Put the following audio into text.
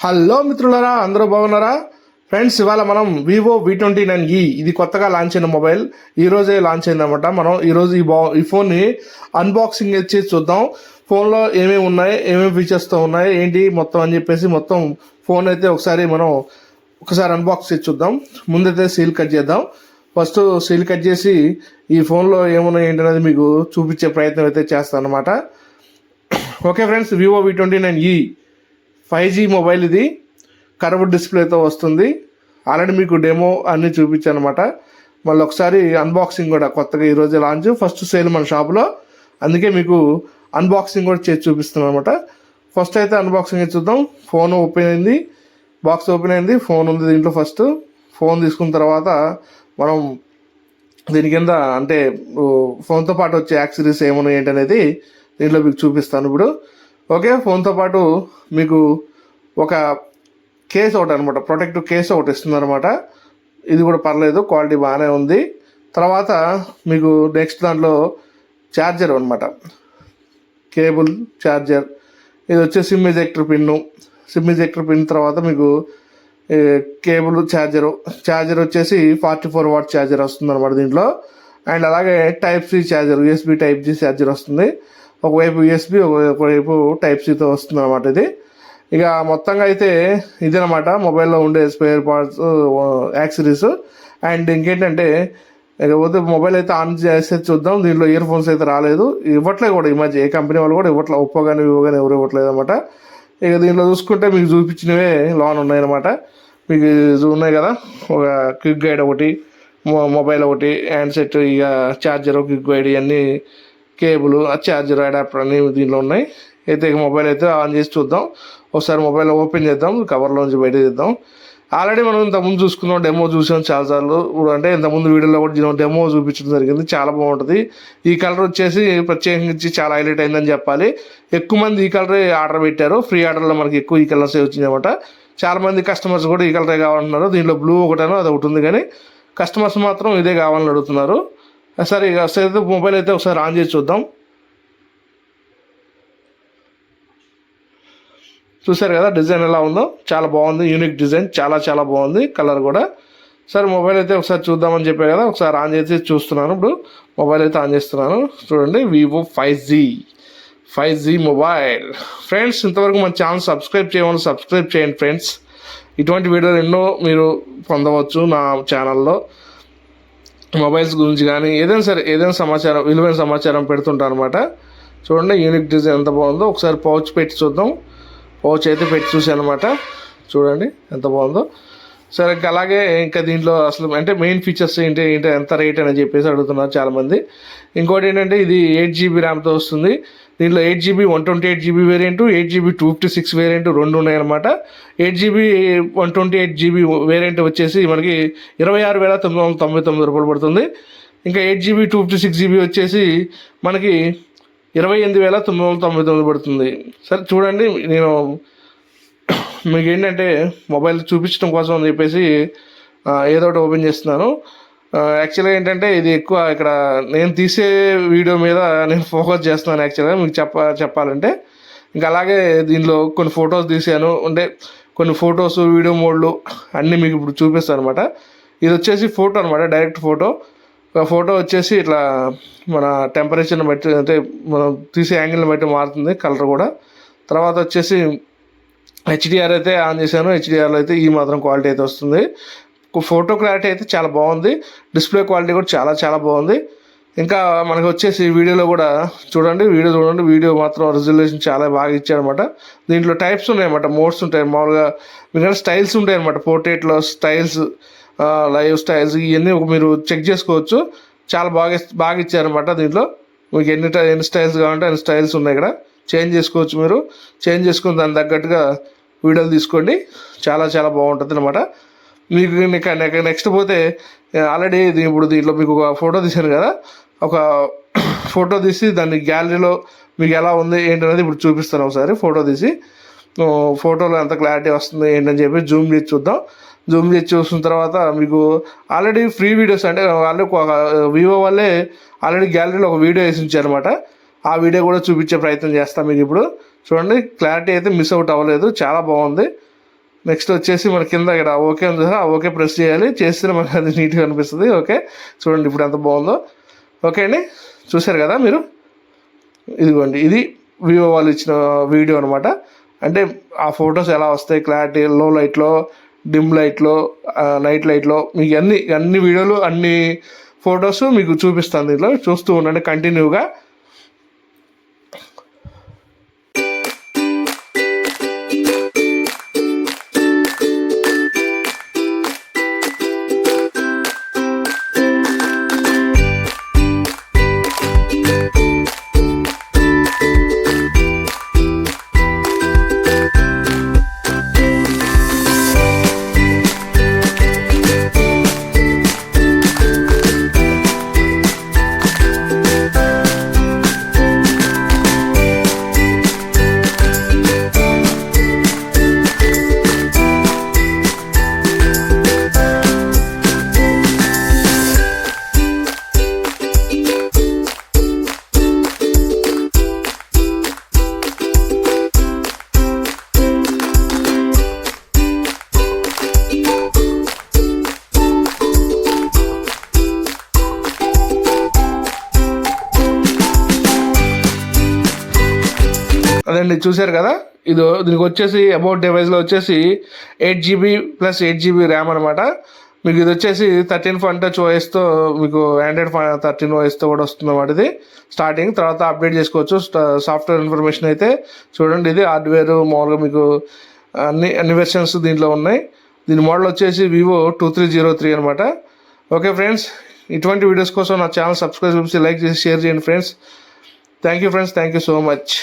Hello మిత్రులారా, అందరూ బాగున్నారా? ఫ్రెండ్స్, ఇవాళ మనం వివో V29e ఇది కొత్తగా లాంచ్ అయిన మొబైల్ ఈ రోజే లాంచ్ అయిందన్నమాట. మనం ఈరోజు ఈ ఫోన్ని అన్బాక్సింగ్ చేసి చూద్దాం. ఫోన్లో ఏమేమి ఉన్నాయి, ఏమేమి ఫీచర్స్తో ఉన్నాయి, ఏంటి మొత్తం అని చెప్పేసి మొత్తం ఫోన్ అయితే ఒకసారి అన్బాక్స్ చేసి చూద్దాం. ముందైతే సీల్ కట్ చేద్దాం. ఫస్ట్ సీల్ కట్ చేసి ఈ ఫోన్లో ఏమున్నాయి ఏంటనేది మీకు చూపించే ప్రయత్నం అయితే చేస్తాను అనమాట. Okay friends, Vivo V29e 5G mobile ఇది. కర్వ్ డిస్ప్లేతో వస్తుంది. ఆల్రెడీ మీకు డెమో అన్నీ చూపించాను అనమాట. మళ్ళీ ఒకసారి అన్బాక్సింగ్ కూడా కొత్తగా ఈరోజే లాంచ్, ఫస్ట్ సేల్ మన షాప్లో, అందుకే మీకు అన్బాక్సింగ్ కూడా చేసి చూపిస్తున్నాను అనమాట. ఫస్ట్ అయితే అన్బాక్సింగ్ చూద్దాం. ఫోన్ ఓపెన్ అయింది, బాక్స్ ఓపెన్ అయింది, ఫోన్ ఉంది దీంట్లో. ఫస్ట్ ఫోన్ తీసుకున్న తర్వాత మనం దీని కింద అంటే ఫోన్తో పాటు వచ్చే యాక్సెసరీస్ ఏమున్నాయి ఏంటనేది దీంట్లో మీకు చూపిస్తాను ఇప్పుడు. ఓకే, ఫోన్తో పాటు మీకు ఒక కేస్ ఒకటి అనమాట, ప్రొటెక్టివ్ కేస్ ఒకటి ఇస్తుంది అనమాట. ఇది కూడా పర్లేదు, క్వాలిటీ బాగానే ఉంది. తర్వాత మీకు నెక్స్ట్ దాంట్లో ఛార్జర్ అనమాట, కేబుల్ ఛార్జర్. ఇది వచ్చే సిమ్ ఎజెక్టర్ పిన్ తర్వాత మీకు కేబుల్ ఛార్జర్ వచ్చేసి 44 వాట్ ఛార్జర్ వస్తుంది అనమాట దీంట్లో. అండ్ అలాగే type C charger, USB type G charger వస్తుంది. ఒకవైపు USB, ఒకవైపు టైప్ సితో వస్తుంది అనమాట ఇది. ఇక మొత్తంగా అయితే ఇదనమాట మొబైల్లో ఉండే స్పేర్ పార్ట్స్, యాక్సెసరీస్. అండ్ ఇంకేంటంటే ఇకపోతే మొబైల్ అయితే ఆన్ చేస్తే చూద్దాం. దీంట్లో ఇయర్ ఫోన్స్ అయితే రాలేదు, ఇవ్వట్లేదు కూడా ఈ మధ్య. ఏ కంపెనీ వాళ్ళు కూడా ఇవ్వట్లేదు, ఒప్పో కానీ వివో కానీ ఎవరు ఇవ్వట్లేదు అనమాట. ఇక దీంట్లో చూసుకుంటే మీకు చూపించినవే లోన్ ఉన్నాయన్నమాట. మీకు ఉన్నాయి కదా, ఒక క్విక్ గైడ్ ఒకటి, మొబైల్ ఒకటి, హ్యాండ్ సెట్, ఇక ఛార్జర్, క్విక్ గైడ్, ఇవన్నీ కేబుల్, ఛార్జర్, అడాప్టర్ అన్నీ దీంట్లో ఉన్నాయి. అయితే మొబైల్ అయితే ఆన్ చేసి చూద్దాం. ఒకసారి మొబైల్ ఓపెన్ చేద్దాం, కవర్లోంచి బయట తీద్దాం. ఆల్రెడీ మనం ఇంతకుముందు చూసుకున్నాం, డెమో చూసాం చాలాసార్లు. అంటే ఇంతకుముందు వీడియోలో కూడా డెమో చూపించడం జరిగింది, చాలా బాగుంటుంది. ఈ కలర్ వచ్చేసి ప్రత్యేకించి చాలా హైలైట్ అయిందని చెప్పాలి. ఎక్కువ మంది ఈ కలరే ఆర్డర్ పెట్టారు, ఫ్రీ ఆర్డర్లో మనకి ఎక్కువ ఈ కలర్సే వచ్చింది అనమాట. చాలామంది కస్టమర్స్ కూడా ఈ కలరే కావాలంటున్నారు. దీంట్లో బ్లూ ఒకటనో అది ఒకటి ఉంది, కానీ కస్టమర్స్ మాత్రం ఇదే కావాలని అడుగుతున్నారు. సరే, ఇక మొబైల్ అయితే ఒకసారి ఆన్ చేసి చూద్దాం. చూసారు కదా డిజైన్ ఎలా ఉందో, చాలా బాగుంది. యూనిక్ డిజైన్, చాలా బాగుంది. కలర్ కూడా. సరే, మొబైల్ అయితే ఒకసారి చూద్దామని చెప్పే కదా, ఒకసారి ఆన్ చేసి చూస్తున్నాను. ఇప్పుడు మొబైల్ అయితే ఆన్ చేస్తున్నాను. చూడండి, వివో 5G మొబైల్. ఫ్రెండ్స్, ఇంతవరకు మన ఛానల్ సబ్స్క్రైబ్ చేయండి ఫ్రెండ్స్. ఇటువంటి వీడియోలు ఎన్నో మీరు పొందవచ్చు నా ఛానల్లో. మొబైల్స్ గురించి కానీ ఏదైనా సమాచారం, విలువైన సమాచారం పెడుతుంటాను అనమాట. చూడండి, యూనిక్ డిజైన్ ఎంత బాగుందో. ఒకసారి పౌచ్ పెట్టి చూద్దాం. పౌచ్ అయితే పెట్టి చూసాను అనమాట. చూడండి ఎంత బాగుందో. సరే, అలాగే ఇంకా దీంట్లో అసలు అంటే మెయిన్ ఫీచర్స్ ఏంటి, ఎంత రేట్ అని చెప్పేసి అడుగుతున్నారు చాలామంది. ఇంకోటి ఏంటంటే ఇది 8GB ర్యామ్తో వస్తుంది. దీంట్లో 8GB 128GB variant, 8GB 256 variant రెండు ఉన్నాయన్నమాట. 8GB 128GB వేరియంట్ వచ్చేసి మనకి 26,999 రూపాయలు పడుతుంది. ఇంకా 8GB 256GB వచ్చేసి మనకి 28,999 పడుతుంది. సరే చూడండి, నేను మీకు ఏంటంటే మొబైల్ చూపించడం కోసం అని చెప్పేసి ఏదో ఒకటి ఓపెన్ చేస్తున్నాను. యాక్చువల్గా ఏంటంటే ఇది ఎక్కువ ఇక్కడ నేను తీసే వీడియో మీద నేను ఫోకస్ చేస్తున్నాను యాక్చువల్గా మీకు చెప్పాలంటే. ఇంకా అలాగే దీనిలో కొన్ని ఫొటోస్ తీసాను, అంటే కొన్ని ఫొటోస్, వీడియో మోడ్లు అన్నీ మీకు ఇప్పుడు చూపిస్తాను అనమాట. ఇది వచ్చేసి ఫోటో అనమాట, డైరెక్ట్ ఫోటో. ఫోటో వచ్చేసి ఇట్లా మన టెంపరేచర్ని బట్టి, అంటే మనం తీసే యాంగిల్ని బట్టి మారుతుంది కలర్ కూడా. తర్వాత వచ్చేసి HDR అయితే ఆన్ చేశాను. HDRలో అయితే ఈ మాత్రం క్వాలిటీ అయితే వస్తుంది. ఫోటో క్లారిటీ అయితే చాలా బాగుంది. డిస్ప్లే క్వాలిటీ కూడా చాలా బాగుంది. ఇంకా మనకు వచ్చేసి వీడియోలో కూడా చూడండి, వీడియో మాత్రం రిజల్యూషన్ చాలా బాగా ఇచ్చాడనమాట. దీంట్లో టైప్స్ ఉన్నాయన్నమాట, మోడ్స్ ఉంటాయి. మామూలుగా మీకు స్టైల్స్ ఉంటాయి అనమాట, పోర్ట్రేట్లో స్టైల్స్, లైవ్ స్టైల్స్, ఇవన్నీ మీరు చెక్ చేసుకోవచ్చు. చాలా బాగా ఇచ్చారనమాట. దీంట్లో మీకు ఎన్ని స్టైల్స్ కావాలంటే అన్ని స్టైల్స్ ఉన్నాయి. ఇక్కడ చేంజ్ చేసుకోవచ్చు. మీరు చేంజ్ చేసుకుని దానికి తగ్గట్టుగా వీడియోలు తీసుకోండి. చాలా బాగుంటుంది అనమాట. మీకు నెక్స్ట్ పోతే ఆల్రెడీ ఇప్పుడు దీంట్లో మీకు ఒక ఫోటో తీశాను కదా, ఒక ఫోటో తీసి దాన్ని గ్యాలరీలో మీకు ఎలా ఉంది ఏంటనేది ఇప్పుడు చూపిస్తాను. ఒకసారి ఫోటో తీసి ఫోటోలో ఎంత క్లారిటీ వస్తుంది ఏంటని చెప్పి జూమ్ చేసి చూద్దాం. జూమ్ చేసి చూసిన తర్వాత మీకు ఆల్రెడీ ఫ్రీ వీడియోస్, అంటే ఆల్రెడీ వివో వాళ్ళే ఆల్రెడీ గ్యాలరీలో ఒక వీడియో వేసి ఉంచారనమాట. ఆ వీడియో కూడా చూపించే ప్రయత్నం చేస్తాను మీకు ఇప్పుడు. చూడండి, క్లారిటీ అయితే మిస్ అవుట్ అవ్వలేదు, చాలా బాగుంది. నెక్స్ట్ వచ్చేసి మన కింద ఇక్కడ ఓకే ఉంది సార్, ఆ ఓకే ప్రెస్ చేయాలి, చేస్తే మనకి అది నీట్గా అనిపిస్తుంది. ఓకే చూడండి ఇప్పుడు ఎంత బాగుందో. ఓకే అండి, చూశారు కదా మీరు. ఇదిగోండి, ఇది వివో వాళ్ళు ఇచ్చిన వీడియో అనమాట. అంటే ఆ ఫొటోస్ ఎలా వస్తాయి, క్లారిటీ, లో లైట్లో, డిమ్ లైట్లో, నైట్ లైట్లో, మీకు అన్ని వీడియోలు, అన్ని ఫొటోస్ మీకు చూపిస్తాను దీంట్లో. చూస్తూ ఉండండి కంటిన్యూగా. అదండి, చూశారు కదా. దీనికి వచ్చేసి అబౌట్ డివైస్లో వచ్చేసి 8GB + 8GB ర్యామ్ అనమాట. మీకు ఇది వచ్చేసి 13 ఫన్ టచ్ ఓఎస్తో, మీకు ఆండ్రాయిడ్ 13 ఓఎస్తో కూడా వస్తుంది అన్నమాట. ఇది స్టార్టింగ్, తర్వాత అప్డేట్ చేసుకోవచ్చు. సాఫ్ట్వేర్ ఇన్ఫర్మేషన్ అయితే చూడండి. ఇది హార్డ్వేర్ మామూలుగా మీకు అన్ని వెర్షన్స్ దీంట్లో ఉన్నాయి. దీని మోడల్ వచ్చేసి vivo 2303 అనమాట. ఓకే ఫ్రెండ్స్, ఇటువంటి వీడియోస్ కోసం నా ఛానల్ సబ్స్క్రైబ్ చేసి లైక్ చేసి షేర్ చేయండి friends. Thank you friends, thank you so much.